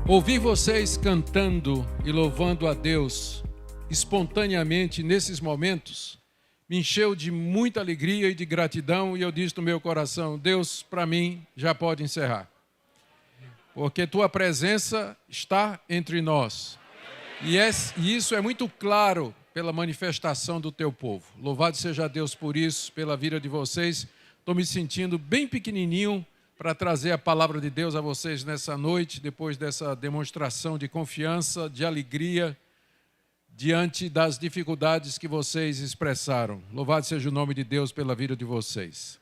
Ouvir vocês cantando e louvando a Deus espontaneamente nesses momentos me encheu de muita alegria e de gratidão, e eu disse no meu coração: Deus, para mim, já pode encerrar, porque Tua presença está entre nós, e isso é muito claro pela manifestação do Teu povo. Louvado seja Deus por isso, pela vida de vocês. Estou me sentindo bem pequenininho para trazer a palavra de Deus a vocês nessa noite, depois dessa demonstração de confiança, de alegria, diante das dificuldades que vocês expressaram. Louvado seja o nome de Deus pela vida de vocês.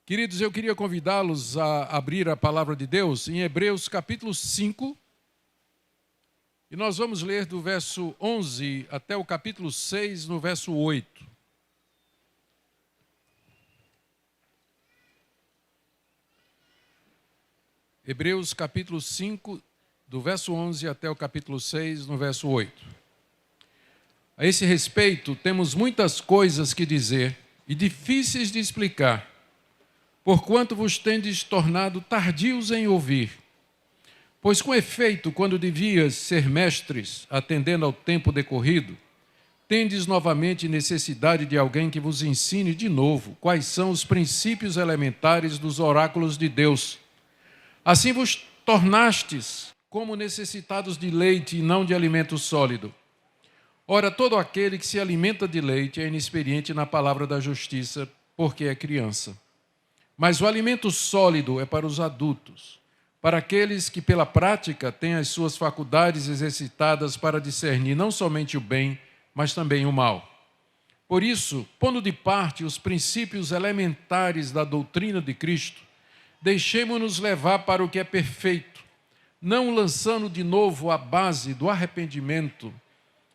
Queridos, eu queria convidá-los a abrir a palavra de Deus em Hebreus capítulo 5, e nós vamos ler do verso 11 até o capítulo 6, no verso 8. Hebreus capítulo 5, do verso 11 até o capítulo 6, no verso 8. A esse respeito, temos muitas coisas que dizer e difíceis de explicar, porquanto vos tendes tornado tardios em ouvir. Pois com efeito, quando devias ser mestres, atendendo ao tempo decorrido, tendes novamente necessidade de alguém que vos ensine de novo quais são os princípios elementares dos oráculos de Deus. Assim vos tornastes como necessitados de leite e não de alimento sólido. Ora, todo aquele que se alimenta de leite é inexperiente na palavra da justiça, porque é criança. Mas o alimento sólido é para os adultos, para aqueles que pela prática têm as suas faculdades exercitadas para discernir não somente o bem, mas também o mal. Por isso, pondo de parte os princípios elementares da doutrina de Cristo, deixemo-nos levar para o que é perfeito, não lançando de novo a base do arrependimento,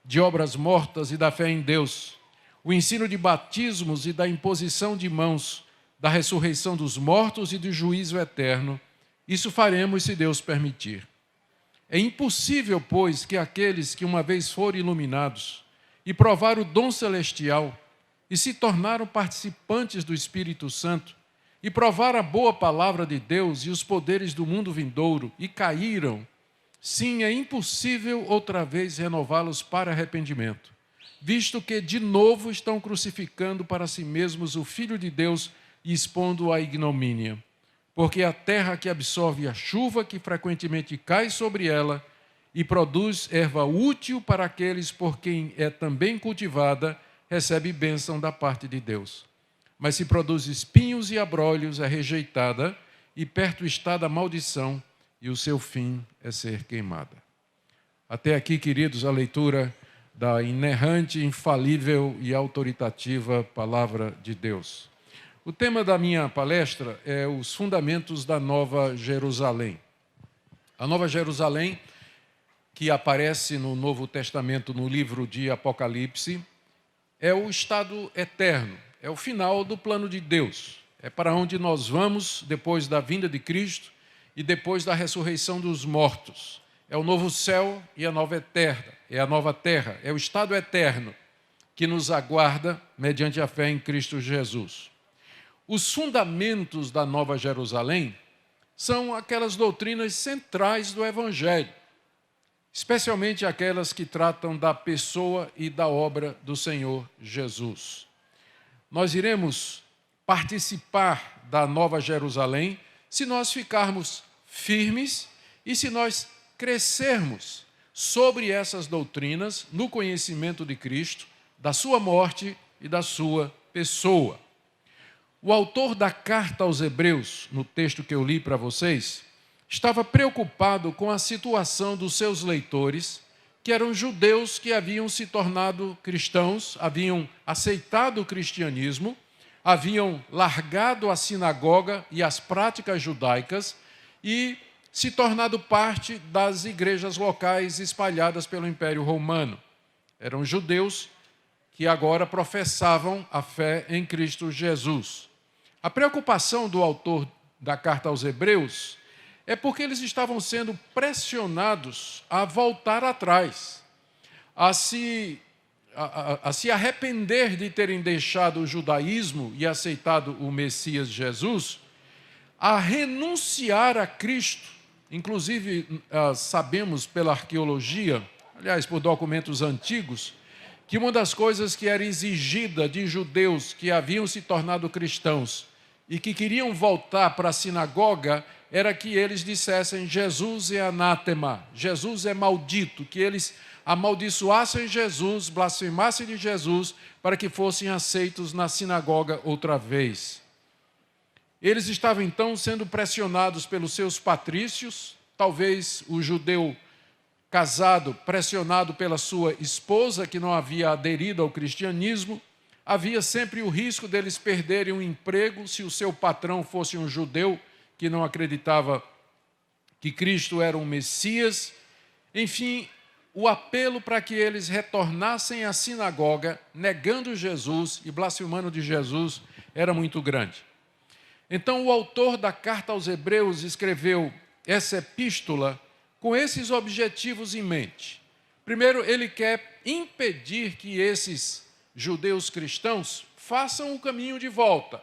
de obras mortas e da fé em Deus, o ensino de batismos e da imposição de mãos, da ressurreição dos mortos e do juízo eterno. Isso faremos se Deus permitir. É impossível, pois, que aqueles que uma vez foram iluminados e provaram o dom celestial e se tornaram participantes do Espírito Santo, e provaram a boa palavra de Deus e os poderes do mundo vindouro, e caíram, sim, é impossível outra vez renová-los para arrependimento, visto que de novo estão crucificando para si mesmos o Filho de Deus e expondo-o à ignomínia. Porque a terra que absorve a chuva que frequentemente cai sobre ela e produz erva útil para aqueles por quem é também cultivada, recebe bênção da parte de Deus. Mas se produz espinhos e abrolhos, é rejeitada, e perto está da maldição, e o seu fim é ser queimada. Até aqui, queridos, a leitura da inerrante, infalível e autoritativa palavra de Deus. O tema da minha palestra é os fundamentos da Nova Jerusalém. A Nova Jerusalém, que aparece no Novo Testamento, no livro de Apocalipse, é o estado eterno. É o final do plano de Deus. É para onde nós vamos depois da vinda de Cristo e depois da ressurreição dos mortos. É o novo céu e a nova terra. É a nova terra. É o estado eterno que nos aguarda mediante a fé em Cristo Jesus. Os fundamentos da Nova Jerusalém são aquelas doutrinas centrais do Evangelho, especialmente aquelas que tratam da pessoa e da obra do Senhor Jesus. Nós iremos participar da Nova Jerusalém se nós ficarmos firmes e se nós crescermos sobre essas doutrinas no conhecimento de Cristo, da sua morte e da sua pessoa. O autor da carta aos Hebreus, no texto que eu li para vocês, estava preocupado com a situação dos seus leitores, que eram judeus que haviam se tornado cristãos, haviam aceitado o cristianismo, haviam largado a sinagoga e as práticas judaicas e se tornado parte das igrejas locais espalhadas pelo Império Romano. Eram judeus que agora professavam a fé em Cristo Jesus. A preocupação do autor da carta aos Hebreus é porque eles estavam sendo pressionados a voltar atrás, a se arrepender de terem deixado o judaísmo e aceitado o Messias Jesus, a renunciar a Cristo Inclusive, sabemos pela arqueologia, aliás, por documentos antigos, que uma das coisas que era exigida de judeus que haviam se tornado cristãos e que queriam voltar para a sinagoga era que eles dissessem: Jesus é anátema, Jesus é maldito, que eles amaldiçoassem Jesus, blasfemassem de Jesus, para que fossem aceitos na sinagoga outra vez. Eles estavam então sendo pressionados pelos seus patrícios, talvez o judeu casado, pressionado pela sua esposa, que não havia aderido ao cristianismo. Havia sempre o risco deles perderem o emprego se o seu patrão fosse um judeu que não acreditava que Cristo era um Messias. Enfim, o apelo para que eles retornassem à sinagoga, negando Jesus e blasfemando de Jesus, era muito grande. Então, o autor da carta aos Hebreus escreveu essa epístola com esses objetivos em mente. Primeiro, ele quer impedir que esses judeus cristãos façam o caminho de volta.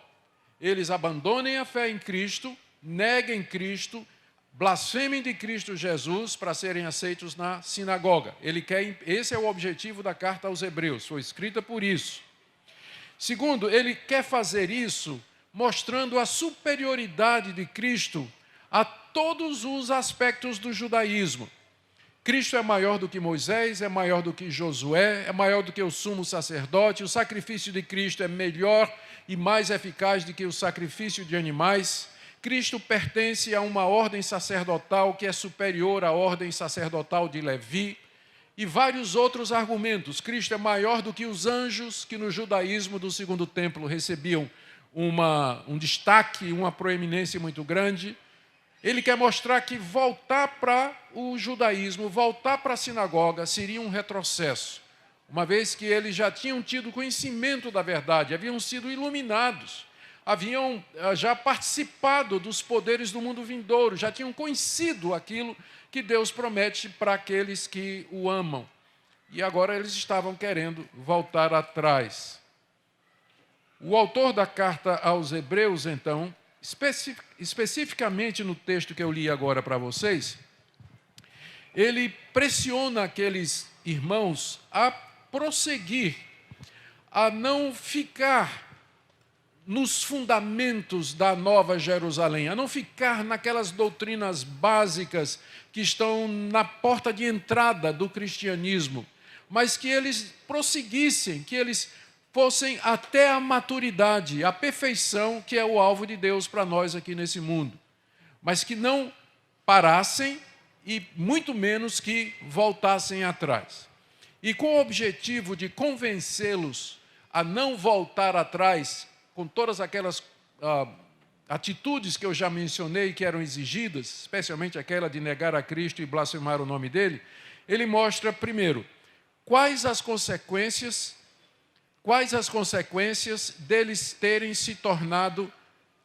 Eles abandonem a fé em Cristo, neguem Cristo, blasfemem de Cristo Jesus para serem aceitos na sinagoga. Esse é o objetivo da carta aos Hebreus, foi escrita por isso. Segundo, ele quer fazer isso mostrando a superioridade de Cristo a todos os aspectos do judaísmo. Cristo é maior do que Moisés, é maior do que Josué, é maior do que o sumo sacerdote. O sacrifício de Cristo é melhor e mais eficaz do que o sacrifício de animais. Cristo pertence a uma ordem sacerdotal que é superior à ordem sacerdotal de Levi. E vários outros argumentos. Cristo é maior do que os anjos que no judaísmo do segundo templo recebiam um destaque, uma proeminência muito grande. Ele quer mostrar que voltar para o judaísmo, voltar para a sinagoga, seria um retrocesso, uma vez que eles já tinham tido conhecimento da verdade, haviam sido iluminados, haviam já participado dos poderes do mundo vindouro, já tinham conhecido aquilo que Deus promete para aqueles que o amam. E agora eles estavam querendo voltar atrás. O autor da carta aos Hebreus, então, especificamente no texto que eu li agora para vocês, ele pressiona aqueles irmãos a prosseguir, a não ficar nos fundamentos da Nova Jerusalém, a não ficar naquelas doutrinas básicas que estão na porta de entrada do cristianismo, mas que eles prosseguissem, que eles fossem até a maturidade, a perfeição, que é o alvo de Deus para nós aqui nesse mundo. Mas que não parassem e muito menos que voltassem atrás. E com o objetivo de convencê-los a não voltar atrás, com todas aquelas atitudes que eu já mencionei que eram exigidas, especialmente aquela de negar a Cristo e blasfemar o nome dele, ele mostra, primeiro, quais as consequências deles terem se tornado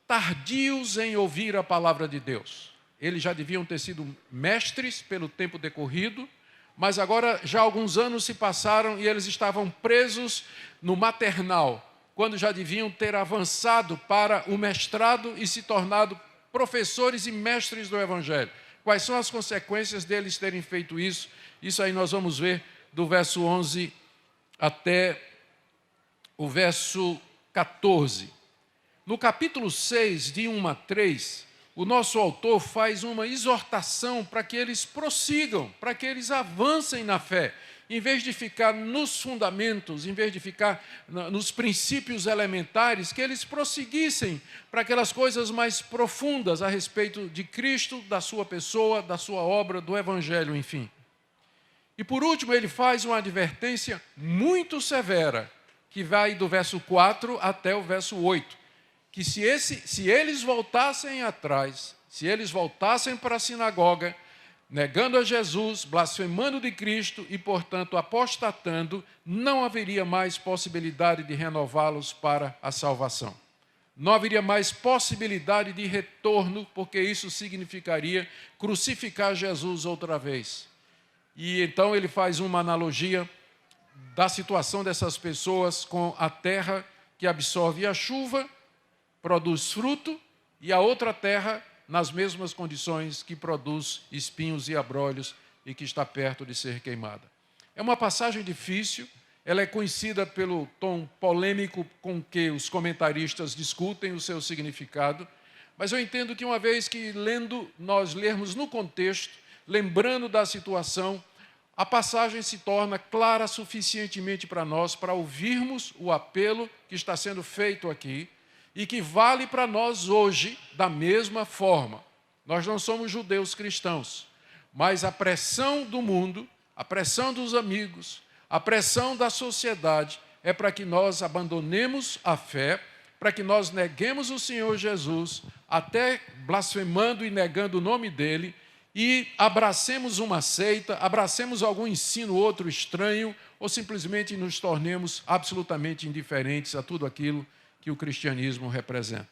tardios em ouvir a palavra de Deus. Eles já deviam ter sido mestres pelo tempo decorrido, mas agora já alguns anos se passaram e eles estavam presos no maternal, quando já deviam ter avançado para o mestrado e se tornado professores e mestres do Evangelho. Quais são as consequências deles terem feito isso? Isso aí nós vamos ver do verso 11 até o verso 14. No capítulo 6, de 1 a 3, o nosso autor faz uma exortação para que eles prossigam, para que eles avancem na fé, em vez de ficar nos fundamentos, em vez de ficar nos princípios elementares, que eles prosseguissem para aquelas coisas mais profundas a respeito de Cristo, da sua pessoa, da sua obra, do Evangelho, enfim. E por último, ele faz uma advertência muito severa, que vai do verso 4 até o verso 8, que se eles voltassem atrás, se eles voltassem para a sinagoga, negando a Jesus, blasfemando de Cristo e, portanto, apostatando, não haveria mais possibilidade de renová-los para a salvação. Não haveria mais possibilidade de retorno, porque isso significaria crucificar Jesus outra vez. E então ele faz uma analogia da situação dessas pessoas com a terra que absorve a chuva, produz fruto, e a outra terra nas mesmas condições que produz espinhos e abrolhos e que está perto de ser queimada. É uma passagem difícil, ela é conhecida pelo tom polêmico com que os comentaristas discutem o seu significado, mas eu entendo que uma vez que nós lermos no contexto, lembrando da situação, a passagem se torna clara suficientemente para nós, para ouvirmos o apelo que está sendo feito aqui e que vale para nós hoje da mesma forma. Nós não somos judeus cristãos, mas a pressão do mundo, a pressão dos amigos, a pressão da sociedade é para que nós abandonemos a fé, para que nós neguemos o Senhor Jesus, até blasfemando e negando o nome dele, e abracemos uma seita, abracemos algum ensino outro estranho, ou simplesmente nos tornemos absolutamente indiferentes a tudo aquilo que o cristianismo representa.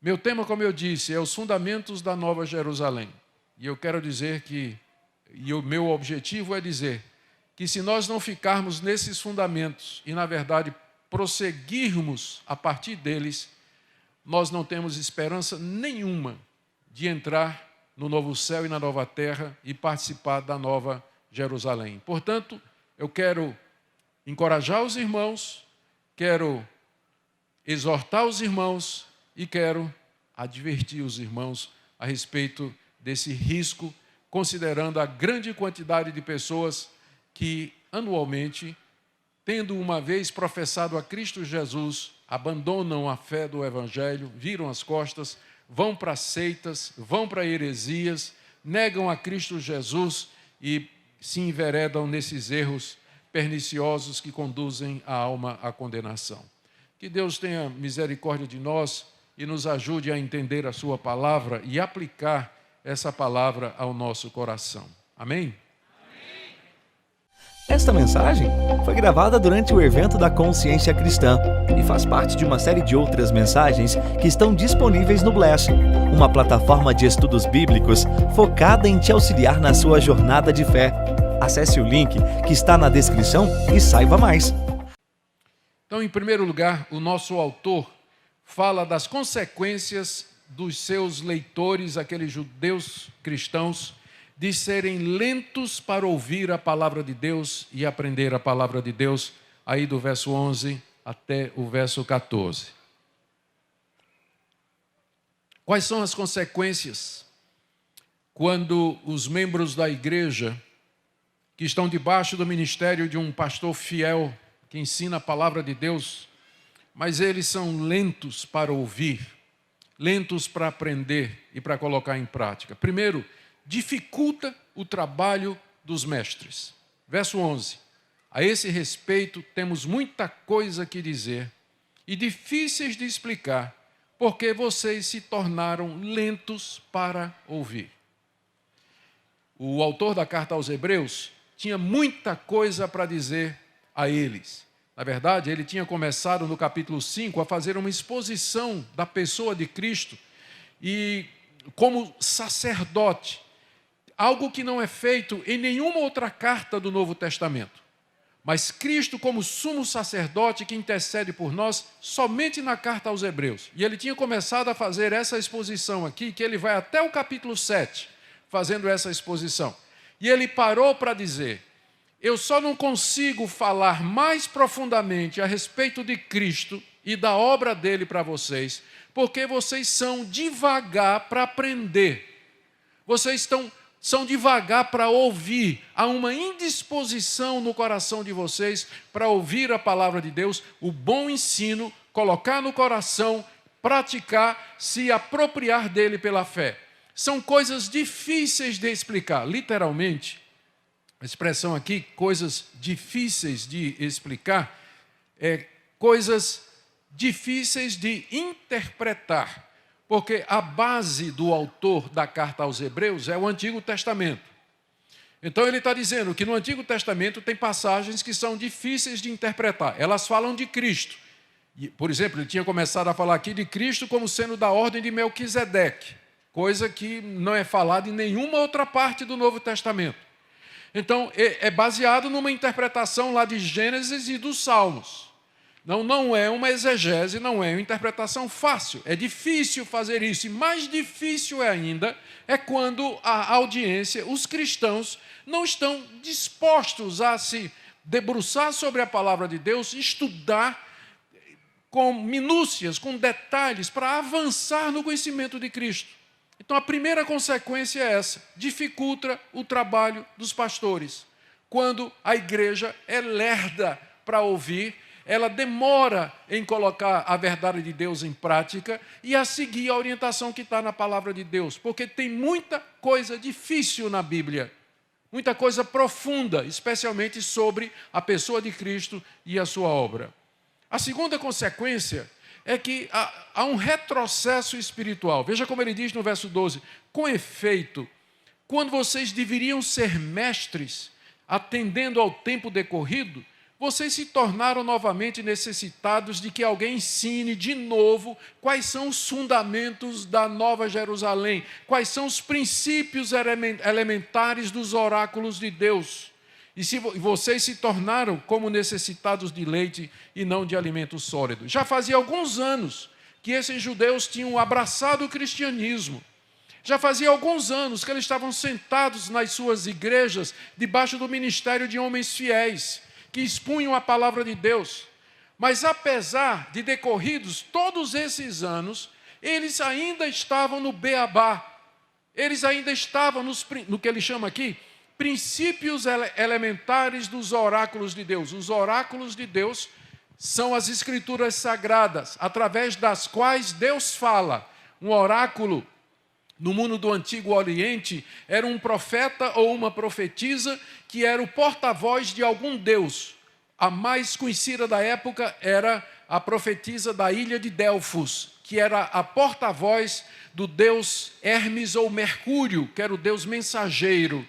Meu tema, como eu disse, é os fundamentos da Nova Jerusalém. E eu quero dizer e o meu objetivo é dizer, que se nós não ficarmos nesses fundamentos e, na verdade, prosseguirmos a partir deles, nós não temos esperança nenhuma de entrar no novo céu e na nova terra e participar da Nova Jerusalém. Portanto, eu quero encorajar os irmãos, quero exortar os irmãos e quero advertir os irmãos a respeito desse risco, considerando a grande quantidade de pessoas que anualmente, tendo uma vez professado a Cristo Jesus, abandonam a fé do Evangelho, viram as costas, vão para seitas, vão para heresias, negam a Cristo Jesus e se enveredam nesses erros perniciosos que conduzem a alma à condenação. Que Deus tenha misericórdia de nós e nos ajude a entender a sua palavra e aplicar essa palavra ao nosso coração. Amém? Esta mensagem foi gravada durante o evento da Consciência Cristã e faz parte de uma série de outras mensagens que estão disponíveis no Bless, uma plataforma de estudos bíblicos focada em te auxiliar na sua jornada de fé. Acesse o link que está na descrição e saiba mais. Então, em primeiro lugar, o nosso autor fala das consequências dos seus leitores, aqueles judeus cristãos, de serem lentos para ouvir a palavra de Deus e aprender a palavra de Deus, aí do verso 11 até o verso 14. Quais são as consequências quando os membros da igreja, que estão debaixo do ministério de um pastor fiel, que ensina a palavra de Deus, mas eles são lentos para ouvir, lentos para aprender e para colocar em prática? Primeiro, dificulta o trabalho dos mestres. Verso 11. A esse respeito, temos muita coisa que dizer e difíceis de explicar, porque vocês se tornaram lentos para ouvir. O autor da carta aos Hebreus tinha muita coisa para dizer a eles. Na verdade, ele tinha começado no capítulo 5 a fazer uma exposição da pessoa de Cristo e como sacerdote, algo que não é feito em nenhuma outra carta do Novo Testamento. Mas Cristo como sumo sacerdote que intercede por nós somente na carta aos Hebreus. E ele tinha começado a fazer essa exposição aqui, que ele vai até o capítulo 7, fazendo essa exposição. E ele parou para dizer: eu só não consigo falar mais profundamente a respeito de Cristo e da obra dele para vocês, porque vocês são devagar para aprender. Vocês são devagar para ouvir. Há uma indisposição no coração de vocês para ouvir a palavra de Deus, o bom ensino, colocar no coração, praticar, se apropriar dele pela fé. São coisas difíceis de explicar. Literalmente, a expressão aqui, coisas difíceis de explicar, é coisas difíceis de interpretar. Porque a base do autor da carta aos Hebreus é o Antigo Testamento. Então ele está dizendo que no Antigo Testamento tem passagens que são difíceis de interpretar. Elas falam de Cristo. Por exemplo, ele tinha começado a falar aqui de Cristo como sendo da ordem de Melquisedeque, coisa que não é falada em nenhuma outra parte do Novo Testamento. Então é baseado numa interpretação lá de Gênesis e dos Salmos. Não é uma exegese, não é uma interpretação fácil. É difícil fazer isso. E mais difícil ainda é quando a audiência, os cristãos, não estão dispostos a se debruçar sobre a palavra de Deus, estudar com minúcias, com detalhes, para avançar no conhecimento de Cristo. Então, a primeira consequência é essa: dificulta o trabalho dos pastores. Quando a igreja é lerda para ouvir, ela demora em colocar a verdade de Deus em prática e a seguir a orientação que está na palavra de Deus, porque tem muita coisa difícil na Bíblia, muita coisa profunda, especialmente sobre a pessoa de Cristo e a sua obra. A segunda consequência é que há um retrocesso espiritual. Veja como ele diz no verso 12: com efeito, quando vocês deveriam ser mestres, atendendo ao tempo decorrido, vocês se tornaram novamente necessitados de que alguém ensine de novo quais são os fundamentos da Nova Jerusalém, quais são os princípios elementares dos oráculos de Deus. E se vocês se tornaram como necessitados de leite e não de alimento sólido. Já fazia alguns anos que esses judeus tinham abraçado o cristianismo. Já fazia alguns anos que eles estavam sentados nas suas igrejas, debaixo do ministério de homens fiéis, que expunham a palavra de Deus. Mas apesar de decorridos todos esses anos, eles ainda estavam no beabá. Eles ainda estavam no que ele chama aqui, princípios elementares dos oráculos de Deus. Os oráculos de Deus são as escrituras sagradas, através das quais Deus fala. Um oráculo no mundo do Antigo Oriente era um profeta ou uma profetisa que era o porta-voz de algum deus. A mais conhecida da época era a profetisa da ilha de Delfos, que era a porta-voz do deus Hermes ou Mercúrio, que era o deus mensageiro.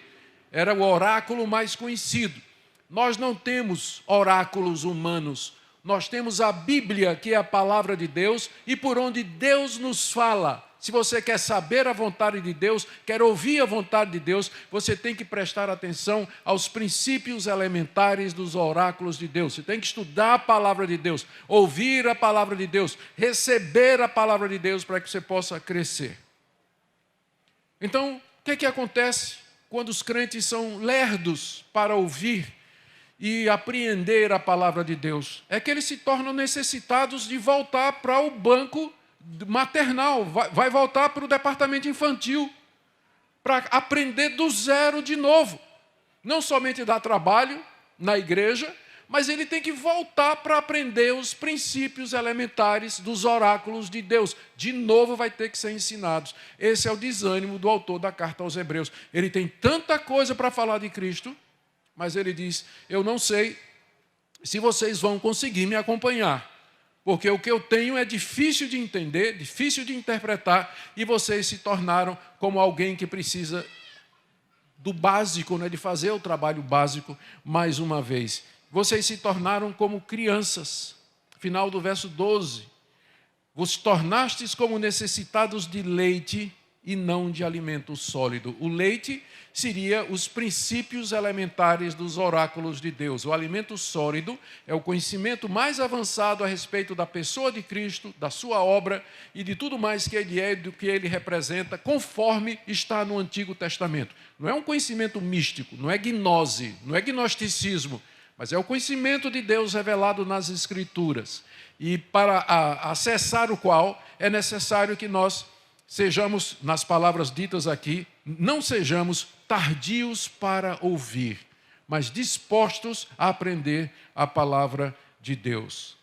Era o oráculo mais conhecido. Nós não temos oráculos humanos. Nós temos a Bíblia, que é a palavra de Deus, e por onde Deus nos fala. Se você quer saber a vontade de Deus, quer ouvir a vontade de Deus, você tem que prestar atenção aos princípios elementares dos oráculos de Deus. Você tem que estudar a palavra de Deus, ouvir a palavra de Deus, receber a palavra de Deus para que você possa crescer. Então, o que acontece quando os crentes são lerdos para ouvir e apreender a palavra de Deus? É que eles se tornam necessitados de voltar para o banco maternal, vai voltar para o departamento infantil, para aprender do zero de novo. Não somente dar trabalho na igreja, mas ele tem que voltar para aprender os princípios elementares dos oráculos de Deus. De novo vai ter que ser ensinados. Esse é o desânimo do autor da carta aos Hebreus. Ele tem tanta coisa para falar de Cristo, mas ele diz: eu não sei se vocês vão conseguir me acompanhar, porque o que eu tenho é difícil de entender, difícil de interpretar, e vocês se tornaram como alguém que precisa do básico, né, de fazer o trabalho básico mais uma vez. Vocês se tornaram como crianças. Final do verso 12. Vos tornastes como necessitados de leite e não de alimento sólido. O leite seria os princípios elementares dos oráculos de Deus. O alimento sólido é o conhecimento mais avançado a respeito da pessoa de Cristo, da sua obra e de tudo mais que ele é e do que ele representa, conforme está no Antigo Testamento. Não é um conhecimento místico, não é gnose, não é gnosticismo, mas é o conhecimento de Deus revelado nas Escrituras. E para acessar o qual é necessário que nós sejamos, nas palavras ditas aqui, não sejamos tardios para ouvir, mas dispostos a aprender a palavra de Deus.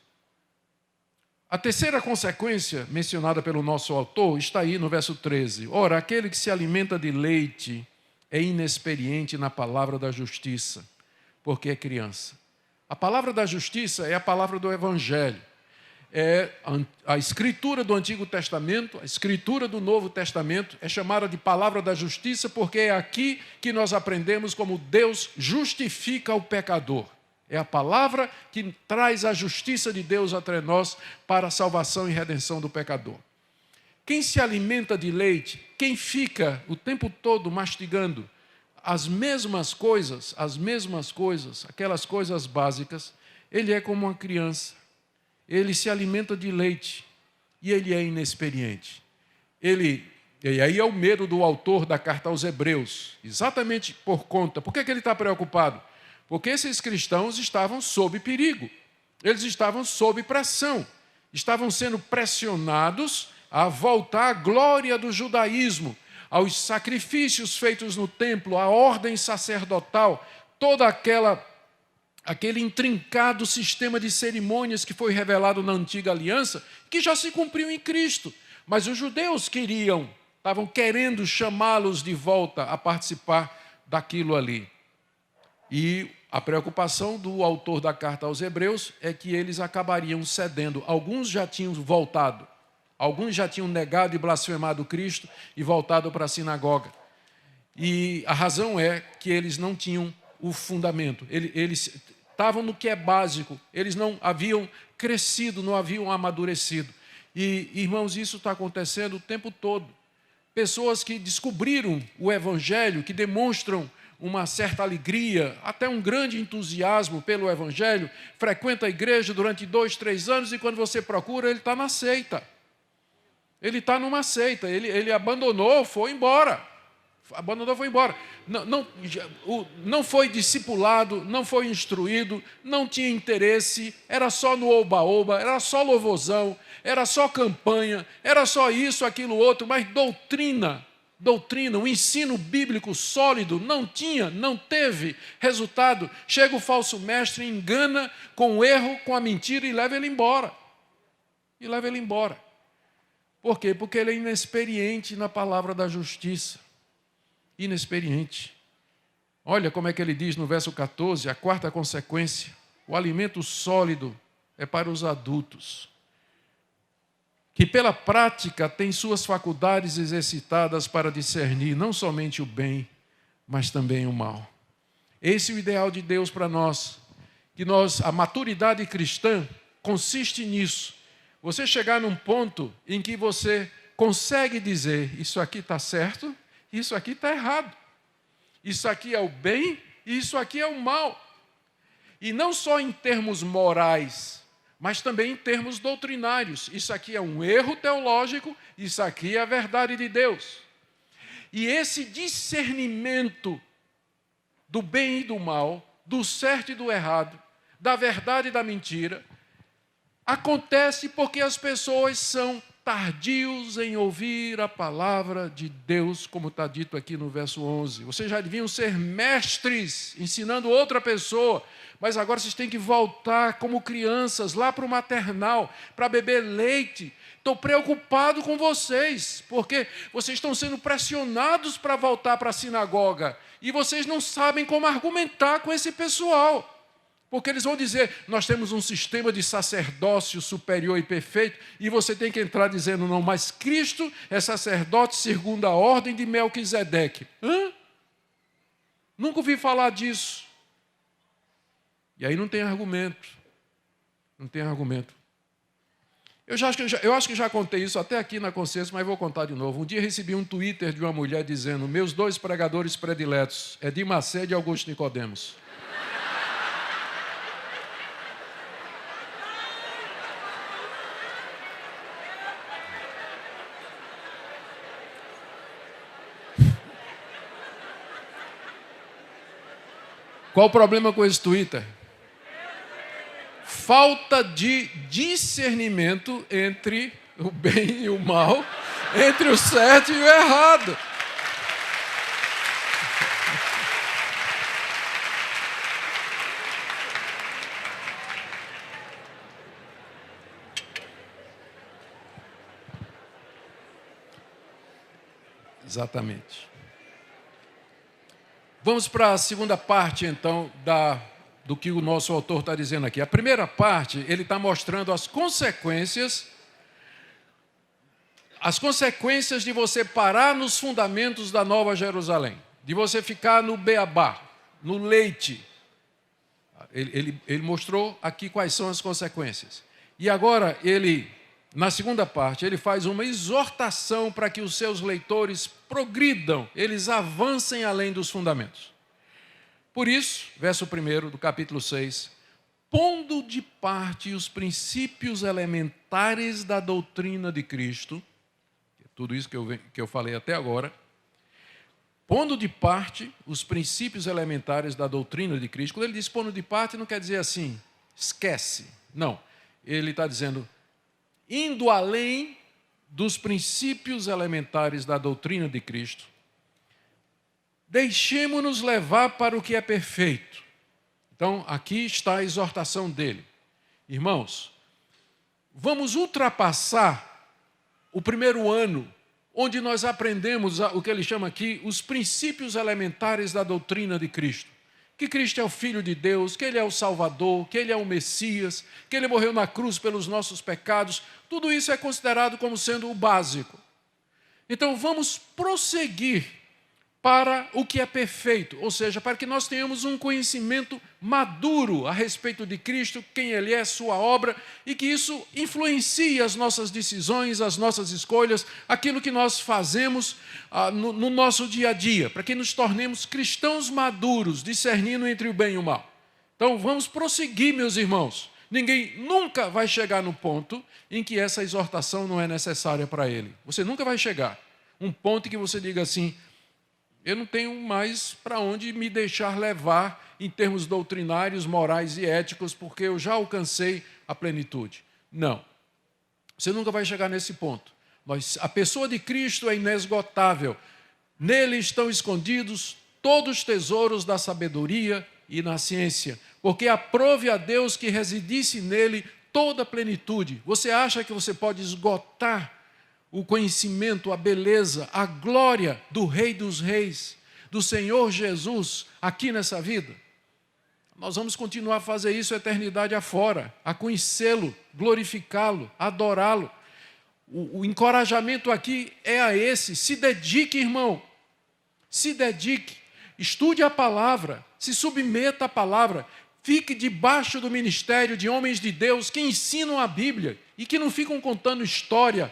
A terceira consequência mencionada pelo nosso autor está aí no verso 13. Ora, aquele que se alimenta de leite é inexperiente na palavra da justiça, porque é criança. A palavra da justiça é a palavra do Evangelho. É a escritura do Antigo Testamento, a escritura do Novo Testamento é chamada de palavra da justiça porque é aqui que nós aprendemos como Deus justifica o pecador. É a palavra que traz a justiça de Deus até nós para a salvação e redenção do pecador. Quem se alimenta de leite, quem fica o tempo todo mastigando as mesmas coisas, aquelas coisas básicas, ele é como uma criança. ele se alimenta de leite e ele é inexperiente. E aí é o medo do autor da carta aos Hebreus, exatamente por conta. Por que ele está preocupado? Porque esses cristãos estavam sob perigo, eles estavam sob pressão, estavam sendo pressionados a voltar à glória do judaísmo, aos sacrifícios feitos no templo, à ordem sacerdotal, todo aquele intrincado sistema de cerimônias que foi revelado na antiga aliança, que já se cumpriu em Cristo. Mas os judeus estavam querendo chamá-los de volta a participar daquilo ali. E a preocupação do autor da carta aos Hebreus é que eles acabariam cedendo. Alguns já tinham voltado, alguns já tinham negado e blasfemado Cristo e voltado para a sinagoga. E a razão é que eles não tinham o fundamento. Eles estavam no que é básico, eles não haviam crescido, não haviam amadurecido. E, irmãos, isso está acontecendo o tempo todo. Pessoas que descobriram o Evangelho, que demonstram uma certa alegria, até um grande entusiasmo pelo Evangelho, frequenta a igreja durante 2, 3 anos e quando você procura, ele está na seita. Ele está numa seita, ele abandonou, foi embora. Não foi discipulado, não foi instruído, não tinha interesse, era só no oba-oba, era só louvozão, era só campanha, era só isso, aquilo, outro, mas doutrina, um ensino bíblico sólido, não teve resultado. Chega o falso mestre, engana com o erro, com a mentira e leva ele embora. Por quê? Porque ele é inexperiente na palavra da justiça. Inexperiente. Olha como é que ele diz no verso 14, a quarta consequência: o alimento sólido é para os adultos, que pela prática têm suas faculdades exercitadas para discernir não somente o bem, mas também o mal. Esse é o ideal de Deus para nós, a maturidade cristã consiste nisso. Você chegar num ponto em que você consegue dizer, isso aqui está certo, isso aqui está errado. Isso aqui é o bem e isso aqui é o mal. E não só em termos morais, mas também em termos doutrinários. Isso aqui é um erro teológico, isso aqui é a verdade de Deus. E esse discernimento do bem e do mal, do certo e do errado, da verdade e da mentira, acontece porque as pessoas são tardios em ouvir a palavra de Deus, como está dito aqui no verso 11. Vocês já deviam ser mestres, ensinando outra pessoa, mas agora vocês têm que voltar como crianças, lá para o maternal, para beber leite. Estou preocupado com vocês, porque vocês estão sendo pressionados para voltar para a sinagoga, e vocês não sabem como argumentar com esse pessoal. Porque eles vão dizer, nós temos um sistema de sacerdócio superior e perfeito, e você tem que entrar dizendo, não, mas Cristo é sacerdote segundo a ordem de Melquisedeque. Nunca ouvi falar disso. E aí não tem argumento. Eu acho que já contei isso até aqui na consciência, mas vou contar de novo. Um dia recebi um Twitter de uma mulher dizendo, meus 2 pregadores prediletos, Edir Macedo e Augusto Nicodemos. Qual o problema com esse Twitter? Falta de discernimento entre o bem e o mal, entre o certo e o errado. Exatamente. Vamos para a segunda parte, então, do que o nosso autor está dizendo aqui. A primeira parte, ele está mostrando as consequências de você parar nos fundamentos da Nova Jerusalém, de você ficar no beabá, no leite. Ele mostrou aqui quais são as consequências. E agora, na segunda parte, ele faz uma exortação para que os seus leitores progridam, eles avancem além dos fundamentos. Por isso, verso 1 do capítulo 6, pondo de parte os princípios elementares da doutrina de Cristo, tudo isso que eu falei até agora, pondo de parte os princípios elementares da doutrina de Cristo. Quando ele diz pondo de parte, não quer dizer assim, esquece. Não, ele está dizendo, indo além dos princípios elementares da doutrina de Cristo, deixemo-nos levar para o que é perfeito. Então, aqui está a exortação dele. Irmãos, vamos ultrapassar o primeiro ano, onde nós aprendemos o que ele chama aqui, os princípios elementares da doutrina de Cristo. Que Cristo é o Filho de Deus, que Ele é o Salvador, que Ele é o Messias, que Ele morreu na cruz pelos nossos pecados. Tudo isso é considerado como sendo o básico. Então, vamos prosseguir para o que é perfeito, ou seja, para que nós tenhamos um conhecimento maduro a respeito de Cristo, quem Ele é, sua obra, e que isso influencie as nossas decisões, as nossas escolhas, aquilo que nós fazemos no nosso dia a dia, para que nos tornemos cristãos maduros, discernindo entre o bem e o mal. Então, vamos prosseguir, meus irmãos. Ninguém nunca vai chegar no ponto em que essa exortação não é necessária para ele. Você nunca vai chegar. Um ponto em que você diga assim, eu não tenho mais para onde me deixar levar em termos doutrinários, morais e éticos, porque eu já alcancei a plenitude. Não. Você nunca vai chegar nesse ponto. Mas a pessoa de Cristo é inesgotável. Nele estão escondidos todos os tesouros da sabedoria e na ciência, porque aprove a Deus que residisse nele toda a plenitude. Você acha que você pode esgotar o conhecimento, a beleza, a glória do Rei dos Reis, do Senhor Jesus, aqui nessa vida? Nós vamos continuar a fazer isso a eternidade afora, a conhecê-lo, glorificá-lo, adorá-lo. O encorajamento aqui é a esse, se dedique, irmão, se dedique, estude a palavra, se submeta à palavra, fique debaixo do ministério de homens de Deus que ensinam a Bíblia e que não ficam contando histórias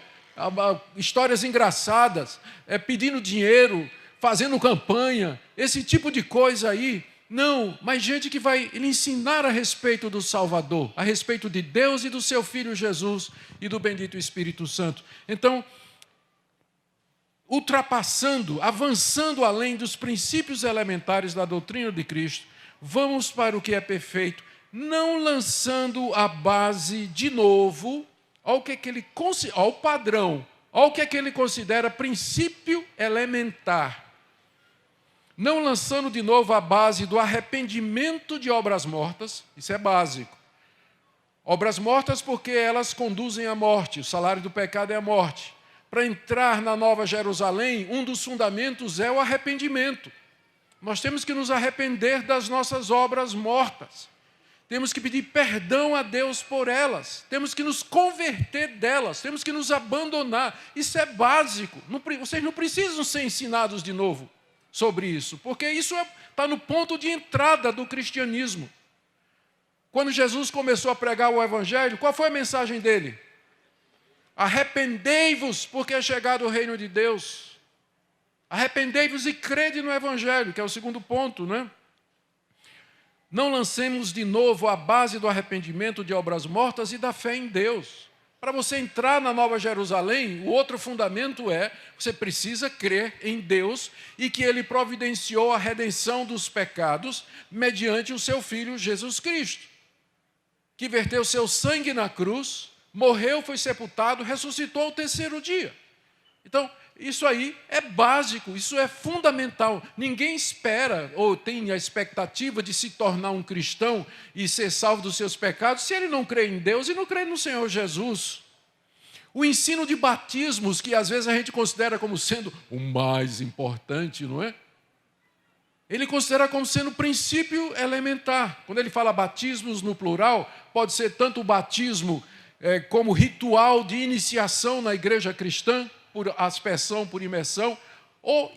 engraçadas, pedindo dinheiro, fazendo campanha, esse tipo de coisa aí. Não, mas gente que vai lhe ensinar a respeito do Salvador, a respeito de Deus e do seu Filho Jesus e do bendito Espírito Santo. Então, ultrapassando, avançando além dos princípios elementares da doutrina de Cristo, vamos para o que é perfeito, não lançando a base de novo ao padrão, ao que ele considera princípio elementar. Não lançando de novo a base do arrependimento de obras mortas, isso é básico. Obras mortas porque elas conduzem à morte, o salário do pecado é a morte. Para entrar na Nova Jerusalém, um dos fundamentos é o arrependimento. Nós temos que nos arrepender das nossas obras mortas. Temos que pedir perdão a Deus por elas. Temos que nos converter delas. Temos que nos abandonar. Isso é básico. Vocês não precisam ser ensinados de novo sobre isso, porque isso está no ponto de entrada do cristianismo. Quando Jesus começou a pregar o Evangelho, qual foi a mensagem dele? Arrependei-vos, porque é chegado o reino de Deus. Arrependei-vos e crede no Evangelho, que é o segundo ponto, né? Não lancemos de novo a base do arrependimento de obras mortas e da fé em Deus. Para você entrar na Nova Jerusalém, o outro fundamento é, você precisa crer em Deus e que Ele providenciou a redenção dos pecados mediante o seu Filho Jesus Cristo, que verteu seu sangue na cruz, morreu, foi sepultado, ressuscitou ao terceiro dia. Então, isso aí é básico, isso é fundamental. Ninguém espera ou tem a expectativa de se tornar um cristão e ser salvo dos seus pecados se ele não crê em Deus e não crê no Senhor Jesus. O ensino de batismos, que às vezes a gente considera como sendo o mais importante, não é? Ele considera como sendo princípio elementar. Quando ele fala batismos no plural, pode ser tanto o batismo como ritual de iniciação na igreja cristã, por aspersão, por imersão,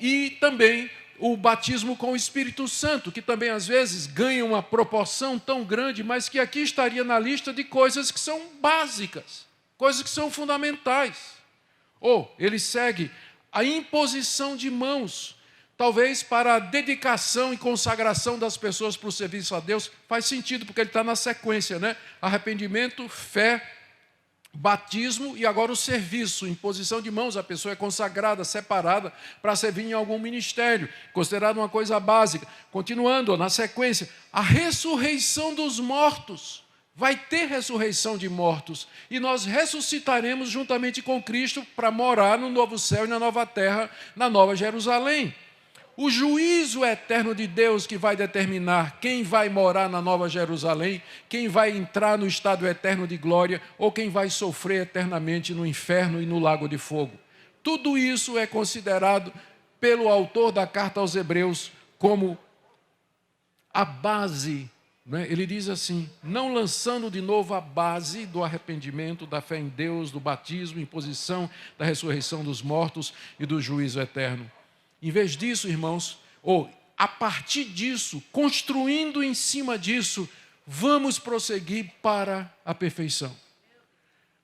e também o batismo com o Espírito Santo, que também às vezes ganha uma proporção tão grande, mas que aqui estaria na lista de coisas que são básicas, coisas que são fundamentais. Ele segue a imposição de mãos, Talvez para a dedicação e consagração das pessoas para o serviço a Deus, faz sentido, porque ele está na sequência, né? Arrependimento, fé, batismo e agora o serviço, imposição de mãos. A pessoa é consagrada, separada para servir em algum ministério, considerado uma coisa básica. Continuando, na sequência, a ressurreição dos mortos. Vai ter ressurreição de mortos e nós ressuscitaremos juntamente com Cristo para morar no novo céu e na nova terra, na nova Jerusalém. O juízo eterno de Deus que vai determinar quem vai morar na nova Jerusalém, quem vai entrar no estado eterno de glória ou quem vai sofrer eternamente no inferno e no lago de fogo. Tudo isso é considerado pelo autor da carta aos Hebreus como a base. Ele diz assim, não lançando de novo a base do arrependimento, da fé em Deus, do batismo, imposição, da ressurreição dos mortos e do juízo eterno. Em vez disso, irmãos, ou a partir disso, construindo em cima disso, vamos prosseguir para a perfeição.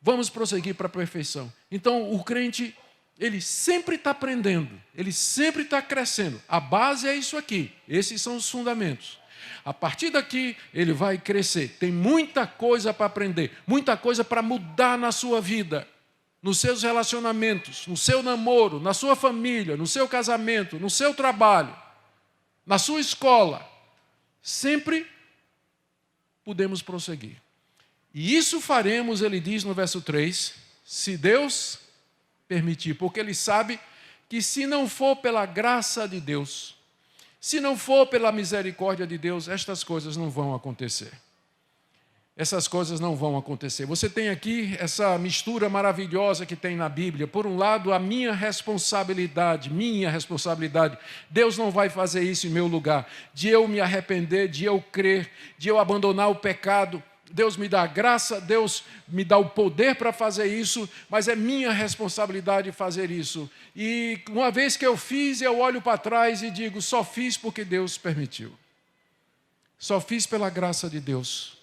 Vamos prosseguir para a perfeição. Então, o crente, ele sempre está aprendendo, ele sempre está crescendo. A base é isso aqui, esses são os fundamentos. A partir daqui, ele vai crescer. Tem muita coisa para aprender, muita coisa para mudar na sua vida, nos seus relacionamentos, no seu namoro, na sua família, no seu casamento, no seu trabalho, na sua escola. Sempre podemos prosseguir. E isso faremos, ele diz no verso 3, se Deus permitir, porque ele sabe que se não for pela graça de Deus, se não for pela misericórdia de Deus, estas coisas não vão acontecer. Essas coisas não vão acontecer. Você tem aqui essa mistura maravilhosa que tem na Bíblia. Por um lado, a minha responsabilidade. Deus não vai fazer isso em meu lugar. De eu me arrepender, de eu crer, de eu abandonar o pecado. Deus me dá a graça, Deus me dá o poder para fazer isso, mas é minha responsabilidade fazer isso. E uma vez que eu fiz, eu olho para trás e digo, só fiz porque Deus permitiu. Só fiz pela graça de Deus,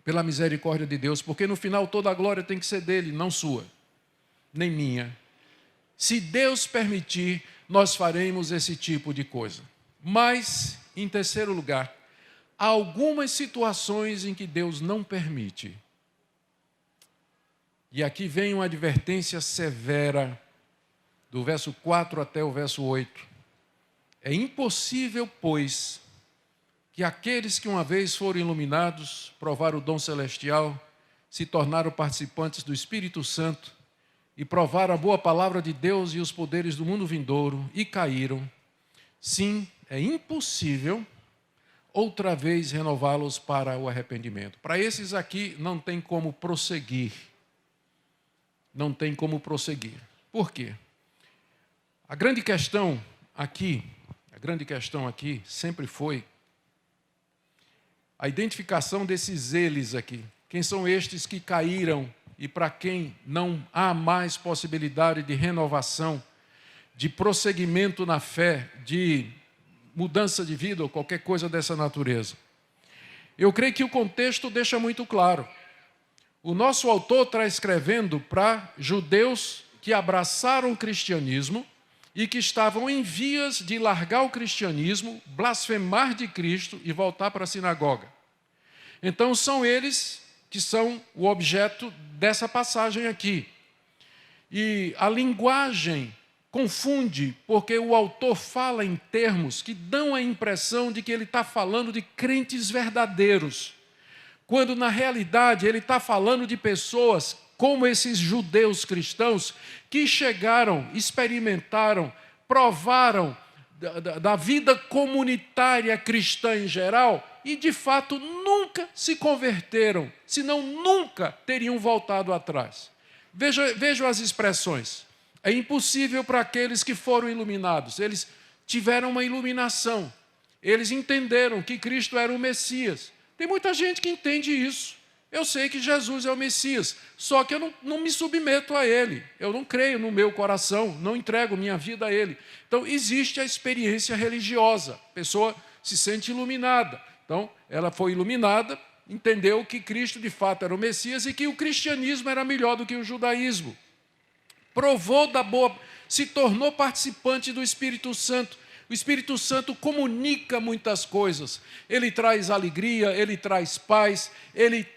pela misericórdia de Deus, porque no final toda a glória tem que ser dele, não sua, nem minha. Se Deus permitir, nós faremos esse tipo de coisa. Mas, em terceiro lugar, há algumas situações em que Deus não permite. E aqui vem uma advertência severa, do verso 4 até o verso 8. É impossível, pois, que aqueles que uma vez foram iluminados, provaram o dom celestial, se tornaram participantes do Espírito Santo e provaram a boa palavra de Deus e os poderes do mundo vindouro e caíram. Sim, é impossível outra vez renová-los para o arrependimento. Para esses aqui não tem como prosseguir. Não tem como prosseguir. Por quê? A grande questão aqui sempre foi a identificação desses eles aqui. Quem são estes que caíram e para quem não há mais possibilidade de renovação, de prosseguimento na fé, de mudança de vida ou qualquer coisa dessa natureza? Eu creio que o contexto deixa muito claro. O nosso autor está escrevendo para judeus que abraçaram o cristianismo e que estavam em vias de largar o cristianismo, blasfemar de Cristo e voltar para a sinagoga. Então são eles que são o objeto dessa passagem aqui. E a linguagem confunde, porque o autor fala em termos que dão a impressão de que ele está falando de crentes verdadeiros, quando na realidade ele está falando de pessoas como esses judeus cristãos que chegaram, experimentaram, provaram da vida comunitária cristã em geral e de fato nunca se converteram, senão nunca teriam voltado atrás. Vejam as expressões. É impossível para aqueles que foram iluminados. Eles tiveram uma iluminação. Eles entenderam que Cristo era o Messias. Tem muita gente que entende isso. Eu sei que Jesus é o Messias, só que eu não me submeto a Ele. Eu não creio no meu coração, não entrego minha vida a Ele. Então, existe a experiência religiosa. A pessoa se sente iluminada. Então, ela foi iluminada, entendeu que Cristo de fato era o Messias e que o cristianismo era melhor do que o judaísmo. Provou da boa, se tornou participante do Espírito Santo. O Espírito Santo comunica muitas coisas. Ele traz alegria, ele traz paz, ele